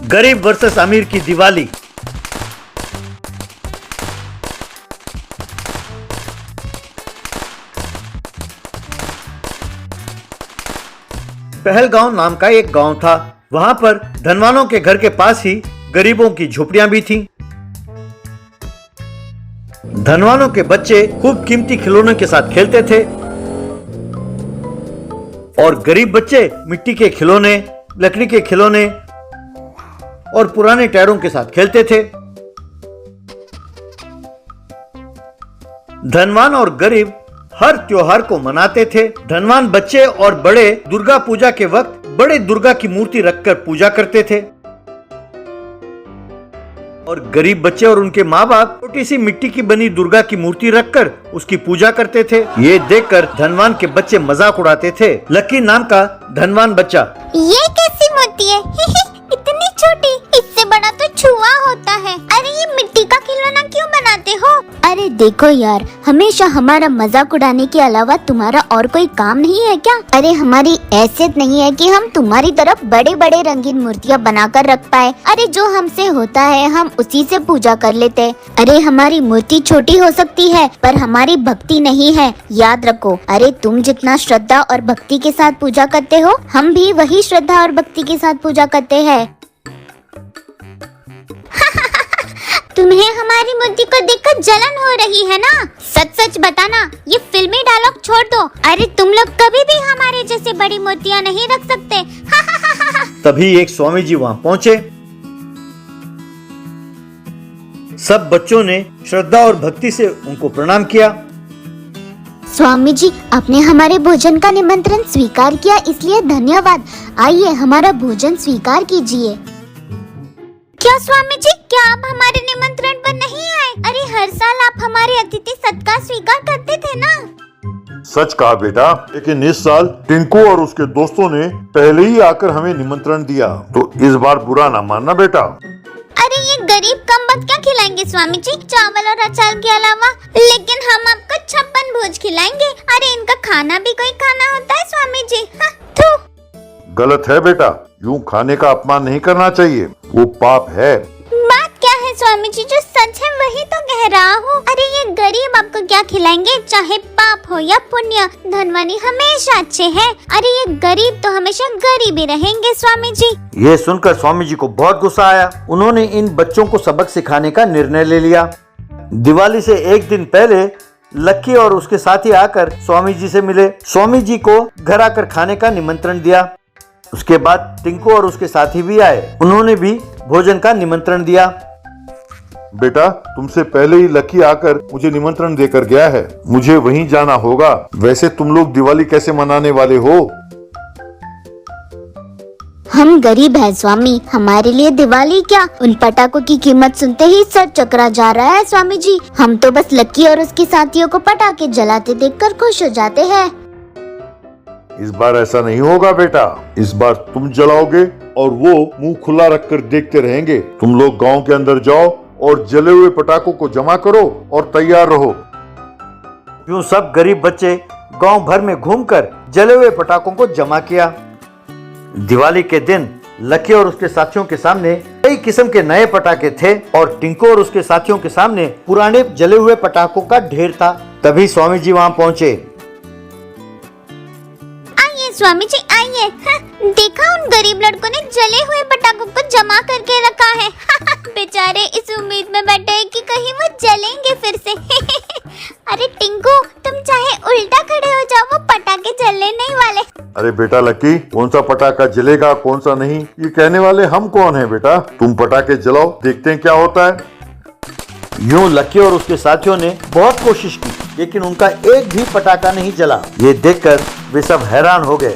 गरीब वर्सेस अमीर की दिवाली। पहलगांव नाम का एक गांव था। वहां पर धनवानों के घर के पास ही गरीबों की झोपड़ियां भी थीं। धनवानों के बच्चे खूब कीमती खिलौनों के साथ खेलते थे और गरीब बच्चे मिट्टी के खिलौने, लकड़ी के खिलौने और पुराने टायरों के साथ खेलते थे। धनवान और गरीब हर त्योहार को मनाते थे। धनवान बच्चे और बड़े दुर्गा पूजा के वक्त बड़े दुर्गा की मूर्ति रखकर पूजा करते थे और गरीब बच्चे और उनके माँ बाप छोटी सी मिट्टी की बनी दुर्गा की मूर्ति रखकर उसकी पूजा करते थे। ये देखकर धनवान के बच्चे मजाक उड़ाते थे। लकी नाम का धनवान बच्चा, ये कैसी मूर्ति है? इतनी छोटी, इससे बड़ा तो छुआ होता है। अरे ये मिट्टी का खिलौना क्यों बनाते हो? अरे देखो यार, हमेशा हमारा मजाक उड़ाने के अलावा तुम्हारा और कोई काम नहीं है क्या? अरे हमारी हैसियत नहीं है कि हम तुम्हारी तरफ बड़े बड़े रंगीन मूर्तियाँ बनाकर रख पाए। अरे जो हमसे होता है हम उसी से पूजा कर लेते। अरे हमारी मूर्ति छोटी हो सकती है पर हमारी भक्ति नहीं है, याद रखो। अरे तुम जितना श्रद्धा और भक्ति के साथ पूजा करते हो, हम भी वही श्रद्धा और भक्ति के साथ पूजा करते हैं। तुम्हें हमारी मूर्ति को देखकर जलन हो रही है ना? सच सच बताना, ये फिल्मी डायलॉग छोड़ दो। अरे तुम लोग कभी भी हमारे जैसे बड़ी मूर्तियाँ नहीं रख सकते। तभी एक स्वामी जी वहां पहुंचे। सब बच्चों ने श्रद्धा और भक्ति से उनको प्रणाम किया। स्वामी जी, आपने हमारे भोजन का निमंत्रण स्वीकार किया, इसलिए धन्यवाद। आइए हमारा भोजन स्वीकार कीजिए। क्या स्वामी जी, क्या आप हमारे निमंत्रण पर नहीं आए? अरे हर साल आप हमारे अतिथि सत्कार स्वीकार करते थे ना? सच कहा बेटा, लेकिन इस साल टिंकू और उसके दोस्तों ने पहले ही आकर हमें निमंत्रण दिया, तो इस बार बुरा ना मानना बेटा। अरे ये गरीब कमबख्त क्या खिलाएंगे स्वामी जी, चावल और अचार के अलावा? लेकिन हम आपको 56 भोज खिलाएंगे। अरे इनका खाना भी कोई खाना होता है स्वामी जी? थू। गलत है बेटा, यूं खाने का अपमान नहीं करना चाहिए, वो पाप है। बात क्या है स्वामी जी, जो सच है वही तो कह रहा हूँ। अरे ये गरीब आपको क्या खिलाएंगे, चाहे पाप हो या पुण्य? धनवानी हमेशा अच्छे हैं। अरे ये गरीब तो हमेशा गरीब ही रहेंगे स्वामी जी। ये सुनकर स्वामी जी को बहुत गुस्सा आया। उन्होंने इन बच्चों को सबक सिखाने का निर्णय ले लिया। दिवाली से एक दिन पहले लक्की और उसके साथी आकर स्वामी जी से मिले। स्वामी जी को घर आकर खाने का निमंत्रण दिया। उसके बाद टिंकू और उसके साथी भी आए। उन्होंने भी भोजन का निमंत्रण दिया। बेटा, तुमसे पहले ही लकी आकर मुझे निमंत्रण देकर गया है, मुझे वहीं जाना होगा। वैसे तुम लोग दिवाली कैसे मनाने वाले हो? हम गरीब हैं स्वामी, हमारे लिए दिवाली क्या? उन पटाखों की कीमत सुनते ही सर चकरा जा रहा है स्वामी जी। हम तो बस लक्की और उसके साथियों को पटाखे जलाते देखकर खुश हो जाते हैं। इस बार ऐसा नहीं होगा बेटा, इस बार तुम जलाओगे और वो मुंह खुला रखकर देखते रहेंगे। तुम लोग गांव के अंदर जाओ और जले हुए पटाखों को जमा करो और तैयार रहो। यूं सब गरीब बच्चे गांव भर में घूमकर जले हुए पटाखों को जमा किया। दिवाली के दिन लकी और उसके साथियों के सामने कई किस्म के नए पटाखे थे और टिंकू और उसके साथियों के सामने पुराने जले हुए पटाखों का ढेर था। तभी स्वामी जी वहां पहुंचे। स्वामी जी आइए। देखा, उन गरीब लड़कों ने जले हुए पटाखों को जमा करके रखा है। बेचारे इस उम्मीद में बैठे हैं कि कहीं वो जलेंगे फिर से। अरे टिंकू, तुम चाहे उल्टा खड़े हो जाओ, वो पटाखे जलने नहीं वाले। अरे बेटा लकी, कौन सा पटाखा जलेगा कौन सा नहीं, ये कहने वाले हम कौन है बेटा? तुम पटाखे जलाओ, देखते हैं क्या होता है। यूं लकी और उसके साथियों ने बहुत कोशिश की, लेकिन उनका एक भी पटाखा नहीं जला। ये देखकर वे सब हैरान हो गए।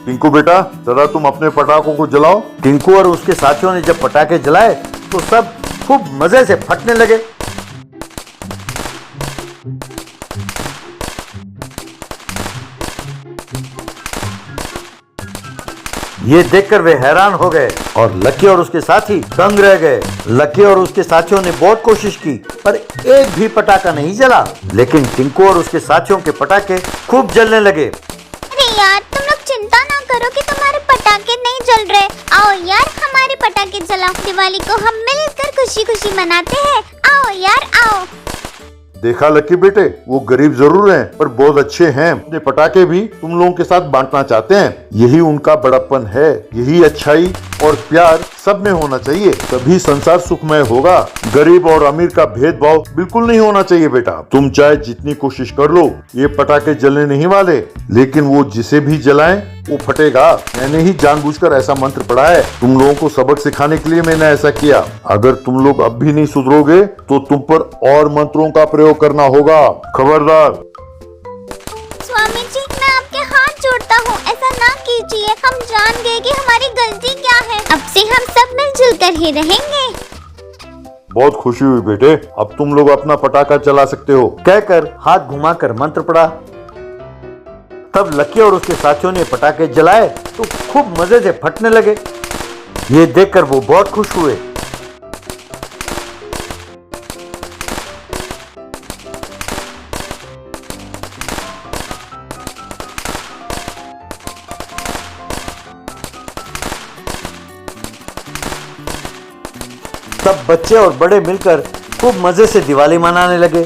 टिंकू बेटा, जरा तुम अपने पटाखों को जलाओ। टिंकू और उसके साथियों ने जब पटाखे जलाए तो सब खूब मजे से फटने लगे। ये देखकर वे हैरान हो गए और लकी और उसके साथी दंग रह गए। लकी और उसके साथियों ने बहुत कोशिश की, पर एक भी पटाखा नहीं जला। लेकिन टिंकू और उसके साथियों के पटाखे खूब जलने लगे। अरे यार, तुम लोग चिंता ना करो कि तुम्हारे पटाखे नहीं जल रहे। आओ यार, हमारे पटाखे जलाओ। दिवाली को हम मिलकर खुशी खुशी मनाते हैं। आओ यार, आओ। देखा लकी बेटे, वो गरीब जरूर हैं पर बहुत अच्छे हैं। अपने पटाखे भी तुम लोगों के साथ बांटना चाहते हैं। यही उनका बड़प्पन है। यही अच्छाई और प्यार सब में होना चाहिए, तभी संसार सुखमय होगा। गरीब और अमीर का भेदभाव बिल्कुल नहीं होना चाहिए बेटा। तुम चाहे जितनी कोशिश कर लो, ये पटाखे जलने नहीं वाले, लेकिन वो जिसे भी जलाएं वो फटेगा। मैंने ही जानबूझकर ऐसा मंत्र पढ़ा है। तुम लोगों को सबक सिखाने के लिए मैंने ऐसा किया। अगर तुम लोग अब भी नहीं सुधरोगे तो तुम पर और मंत्रों का प्रयोग करना होगा। खबरदार। स्वामी जी, मैं आपके हाथ जोड़ता हूँ, ऐसा ना कीजिए। हम जान गए कि हमारी गलती क्या है। अब से हम सब मिलजुल कर ही रहेंगे। बहुत खुशी हुई बेटे, अब तुम लोग अपना पटाखा चला सकते हो। कहकर हाथ घुमाकर मंत्र पढ़ा। तब लकी और उसके साथियों ने पटाखे जलाए तो खूब मजे से फटने लगे। ये देखकर वो बहुत खुश हुए। तब बच्चे और बड़े मिलकर खूब मजे से दिवाली मनाने लगे।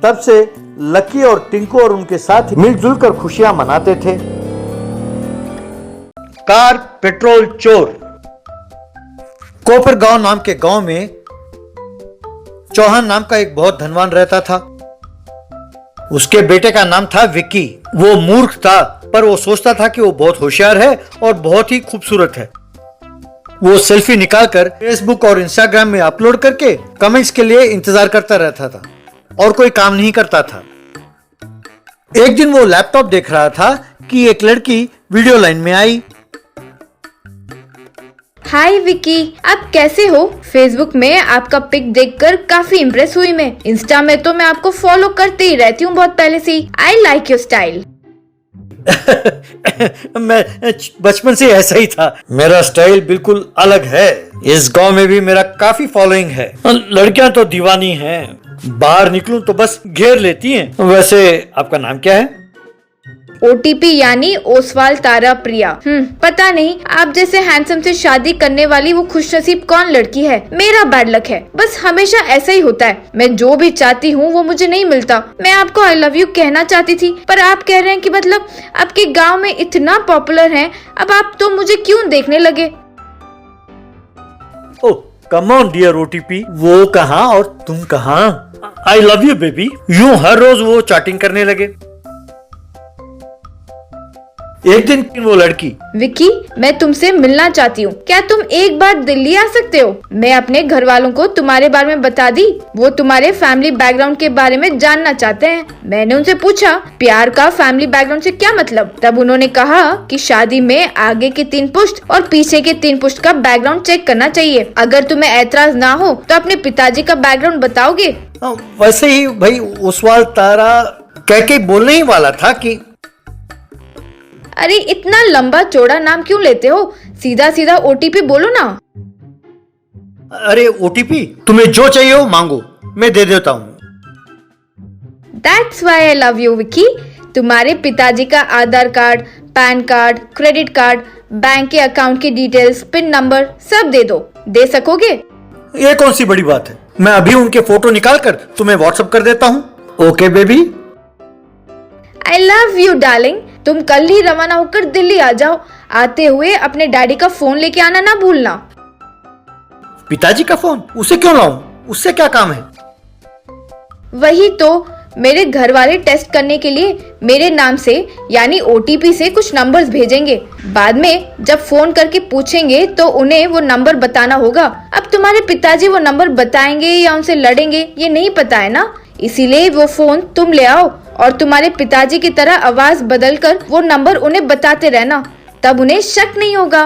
तब से लकी और टिंकू और उनके साथ मिलजुल कर खुशियां मनाते थे। कार पेट्रोल चोर। कोपर गांव नाम के गांव में चौहान नाम का एक बहुत धनवान रहता था। उसके बेटे का नाम था विक्की। वो मूर्ख था, पर वो सोचता था कि वो बहुत होशियार है और बहुत ही खूबसूरत है। वो सेल्फी निकालकर फेसबुक और इंस्टाग्राम में अपलोड करके कमेंट्स के लिए इंतजार करता रहता था और कोई काम नहीं करता था। एक दिन वो लैपटॉप देख रहा था कि एक लड़की वीडियो लाइन में आई। हाय विकी, आप कैसे हो? फेसबुक में आपका पिक देखकर काफी इम्प्रेस हुई मैं। इंस्टा में तो मैं आपको फॉलो करते ही रहती हूँ बहुत पहले से। I like your style. मैं बचपन से ऐसा ही था। मेरा स्टाइल बिल्कुल अलग है। इस गांव में भी मेरा काफी फॉलोइंग है। लड़कियां तो दीवानी हैं। बाहर निकलूं तो बस घेर लेती हैं। वैसे आपका नाम क्या है? OTP यानी ओसवाल तारा प्रिया। पता नहीं आप जैसे हैंडसम से शादी करने वाली वो खुशनसीब कौन लड़की है। मेरा बैड लक है, बस हमेशा ऐसा ही होता है। मैं जो भी चाहती हूँ वो मुझे नहीं मिलता। मैं आपको आई लव यू कहना चाहती थी, पर आप कह रहे हैं कि मतलब आपके गांव में इतना पॉपुलर है, अब आप तो मुझे क्यों देखने लगे? ओह कम ऑन डियर OTP, वो कहाँ और तुम कहाँ? I love you baby. यूं हर रोज वो चैटिंग करने लगे। एक दिन वो लड़की, विकी मैं तुमसे मिलना चाहती हूँ, क्या तुम एक बार दिल्ली आ सकते हो? मैं अपने घर वालों को तुम्हारे बारे में बता दी। वो तुम्हारे फैमिली बैकग्राउंड के बारे में जानना चाहते हैं। मैंने उनसे पूछा प्यार का फैमिली बैकग्राउंड से क्या मतलब? तब उन्होंने कहा कि शादी में आगे के 3 पुश्त और पीछे के 3 पुश्त का बैकग्राउंड चेक करना चाहिए। अगर तुम्हें ऐतराज ना हो तो अपने पिताजी का बैकग्राउंड बताओगे? वैसे ही भाई ओसवाल तारा कह के बोलने ही वाला था कि अरे इतना लंबा चौड़ा नाम क्यों लेते हो? सीधा सीधा OTP बोलो ना। अरे OTP तुम्हें जो चाहिए हो मांगो, मैं दे देता हूँ। That's why I love you, Vicky. तुम्हारे पिताजी का Aadhaar card, PAN card, credit card, bank के अकाउंट की डिटेल्स, पिन नंबर सब दे दो। दे सकोगे? ये कौन सी बड़ी बात है, मैं अभी उनके फोटो निकाल कर तुम्हें व्हाट्सएप कर देता हूँ। Okay baby. I love you, darling। तुम कल ही रवाना होकर दिल्ली आ जाओ। आते हुए अपने डैडी का फोन लेके आना ना भूलना। पिताजी का फोन? उसे क्यों लाऊं? उससे क्या काम है? वही तो, मेरे घर वाले टेस्ट करने के लिए मेरे नाम से यानी OTP से कुछ नंबर्स भेजेंगे। बाद में जब फोन करके पूछेंगे तो उन्हें वो नंबर बताना होगा। अब तुम्हारे पिताजी वो नंबर बताएंगे या उनसे लड़ेंगे ये नहीं पता है ना, इसीलिए वो फोन तुम ले आओ और तुम्हारे पिताजी की तरह आवाज बदलकर वो नंबर उन्हें बताते रहना, तब उन्हें शक नहीं होगा।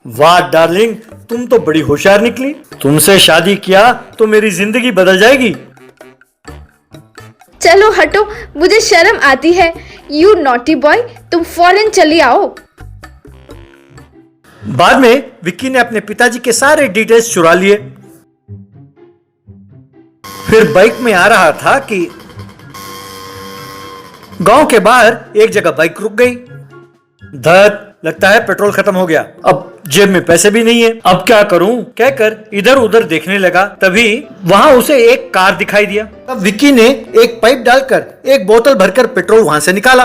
वाह डार्लिंग, तुम तो बड़ी होशियार निकली। तुमसे शादी किया तो मेरी जिंदगी बदल जाएगी। चलो हटो, मुझे शर्म आती है। यू नॉटी बॉय, तुम फॉरेन चली आओ। बाद में विक्की ने अपने पिताजी के सारे डिटेल्स चुरा लिए। फिर बाइक में आ रहा था कि गांव के बाहर एक जगह बाइक रुक गई। धत, लगता है पेट्रोल खत्म हो गया। अब जेब में पैसे भी नहीं है, अब क्या करूं कहकर इधर उधर देखने लगा। तभी वहां उसे एक कार दिखाई दिया। तब विक्की ने एक पाइप डालकर एक बोतल भरकर पेट्रोल वहां से निकाला।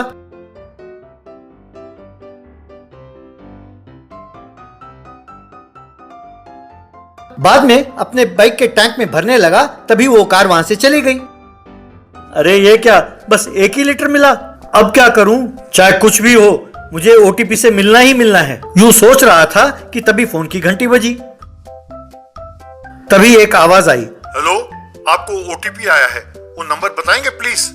बाद में अपने बाइक के टैंक में भरने लगा। तभी वो कार वहां से चली गई। अरे ये क्या, बस 1 ही लीटर मिला, अब क्या करूं? चाहे कुछ भी हो, मुझे ओटीपी से मिलना ही मिलना है, यूं सोच रहा था कि तभी फोन की घंटी बजी। तभी एक आवाज आई। हेलो, आपको ओटीपी आया है, वो नंबर बताएंगे प्लीज?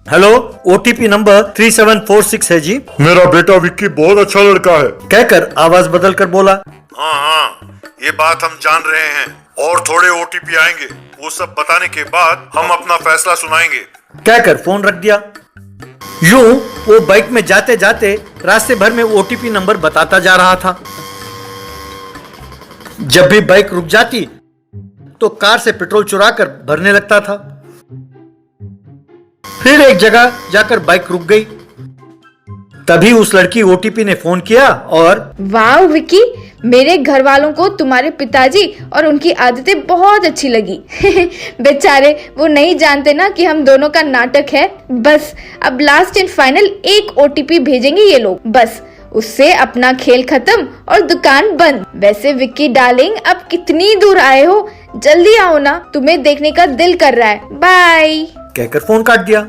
हेलो, ओटीपी नंबर 3746 है जी, मेरा बेटा विक्की बहुत अच्छा लड़का है। कहकर आवाज बदल कर बोला। हाँ, ये बात हम जान रहे हैं, और थोड़े ओटीपी आएंगे, वो सब बताने के बाद हम अपना फैसला सुनाएंगे। कहकर फोन रख दिया। यूं वो बाइक में जाते जाते रास्ते भर में ओटीपी नंबर बताता जा रहा था। जब भी बाइक रुक जाती तो कार से पेट्रोल चुरा कर भरने लगता था। फिर एक जगह जाकर बाइक रुक गई। तभी उस लड़की ओटीपी ने फोन किया और वाह विक्की, मेरे घर वालों को तुम्हारे पिताजी और उनकी आदतें बहुत अच्छी लगी। बेचारे वो नहीं जानते ना कि हम दोनों का नाटक है। बस अब लास्ट एंड फाइनल एक ओटीपी भेजेंगे ये लोग, बस उससे अपना खेल खत्म और दुकान बंद। वैसे विक्की डार्लिंग, अब कितनी दूर आए हो, जल्दी आओ ना, तुम्हें देखने का दिल कर रहा है, बाय कहकर फोन काट दिया।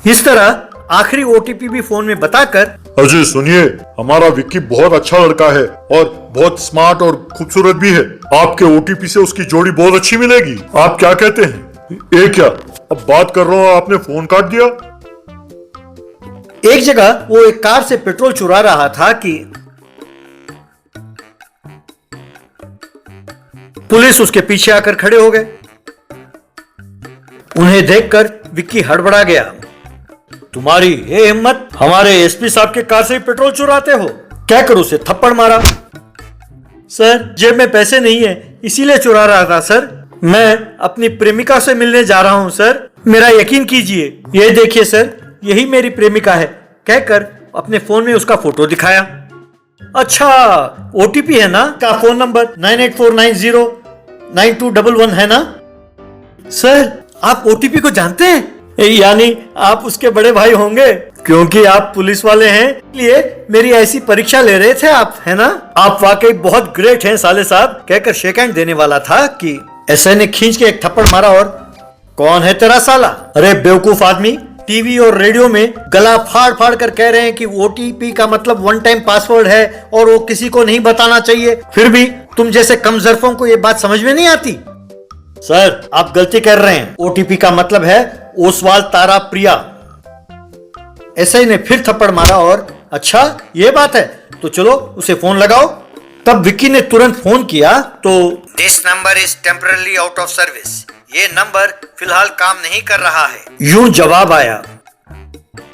इस तरह आखिरी ओटीपी भी फोन में बताकर, अजय सुनिए, हमारा विक्की बहुत अच्छा लड़का है और बहुत स्मार्ट और खूबसूरत भी है। आपके ओटीपी से उसकी जोड़ी बहुत अच्छी मिलेगी। आप क्या कहते हैं? ये क्या, अब बात कर रहा हूँ, आपने फोन काट दिया। एक जगह वो एक कार से पेट्रोल चुरा रहा था कि पुलिस उसके पीछे आकर खड़े हो गए। उन्हें देखकर विक्की हड़बड़ा गया। तुम्हारी ये हिम्मत, हमारे एसपी साहब के कार से पेट्रोल चुराते हो? कहकर उसे थप्पड़ मारा। सर, जेब में पैसे नहीं है, इसीलिए चुरा रहा था सर। मैं अपनी प्रेमिका से मिलने जा रहा हूं सर, मेरा यकीन कीजिए। ये देखिए सर, यही मेरी प्रेमिका है। कहकर अपने फोन में उसका फोटो दिखाया। अच्छा, ओटीपी है ना, का फोन नंबर 9849092211 है ना? सर, आप ओटीपी को जानते हैं? यानी आप उसके बड़े भाई होंगे, क्योंकि आप पुलिस वाले हैं, इसलिए मेरी ऐसी परीक्षा ले रहे थे आप, है ना? आप वाकई बहुत ग्रेट हैं साले साहब। कहकर शेक हैंड देने वाला था कि एसआई ने खींच के एक थप्पड़ मारा और कौन है तेरा साला? अरे बेवकूफ आदमी, टीवी और रेडियो में गला फाड़ फाड़ कर कह रहे हैं कि ओटीपी का मतलब 1 टाइम पासवर्ड है और वो किसी को नहीं बताना चाहिए, फिर भी तुम जैसे कमजोरफों को ये बात समझ में नहीं आती। सर, आप गलती कर रहे हैं, ओटीपी का मतलब है ओसवाल तारा प्रिया। एसआई ने फिर थप्पड़ मारा और अच्छा ये बात है, तो चलो उसे फोन लगाओ। तब विक्की ने तुरंत फोन किया तो this number is temporary out of service, ये नंबर फिलहाल काम नहीं कर रहा है, यूं जवाब आया।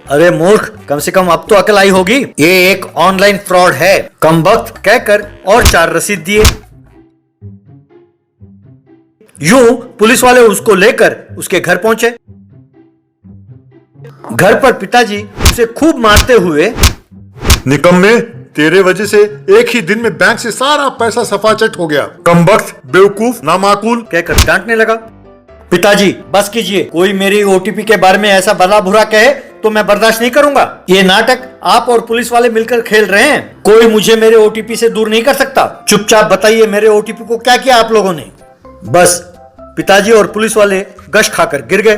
अरे मूर्ख, कम से कम अब तो अकल आई होगी, ये एक ऑनलाइन फ्रॉड है, कमबख्त। कहकर और 4 रसीद दिए। यूं पुलिस वाले उसको लेकर उसके घर पहुंचे। घर पर पिताजी उसे खूब मारते हुए, निकम्मे, तेरे वजह से एक ही दिन में बैंक से सारा पैसा सफाचट हो गया, कमबख्त, बेवकूफ, नामाकुल, कहकर डांटने लगा। पिताजी बस कीजिए, कोई मेरी ओटीपी के बारे में ऐसा भला बुरा कहे तो मैं बर्दाश्त नहीं करूंगा। ये नाटक आप और पुलिस वाले मिलकर खेल रहे हैं, कोई मुझे मेरे ओटीपी से दूर नहीं कर सकता। चुपचाप बताइए मेरे ओटीपी को क्या किया आप लोगों ने? बस पिताजी और पुलिस वाले गश खाकर गिर गए।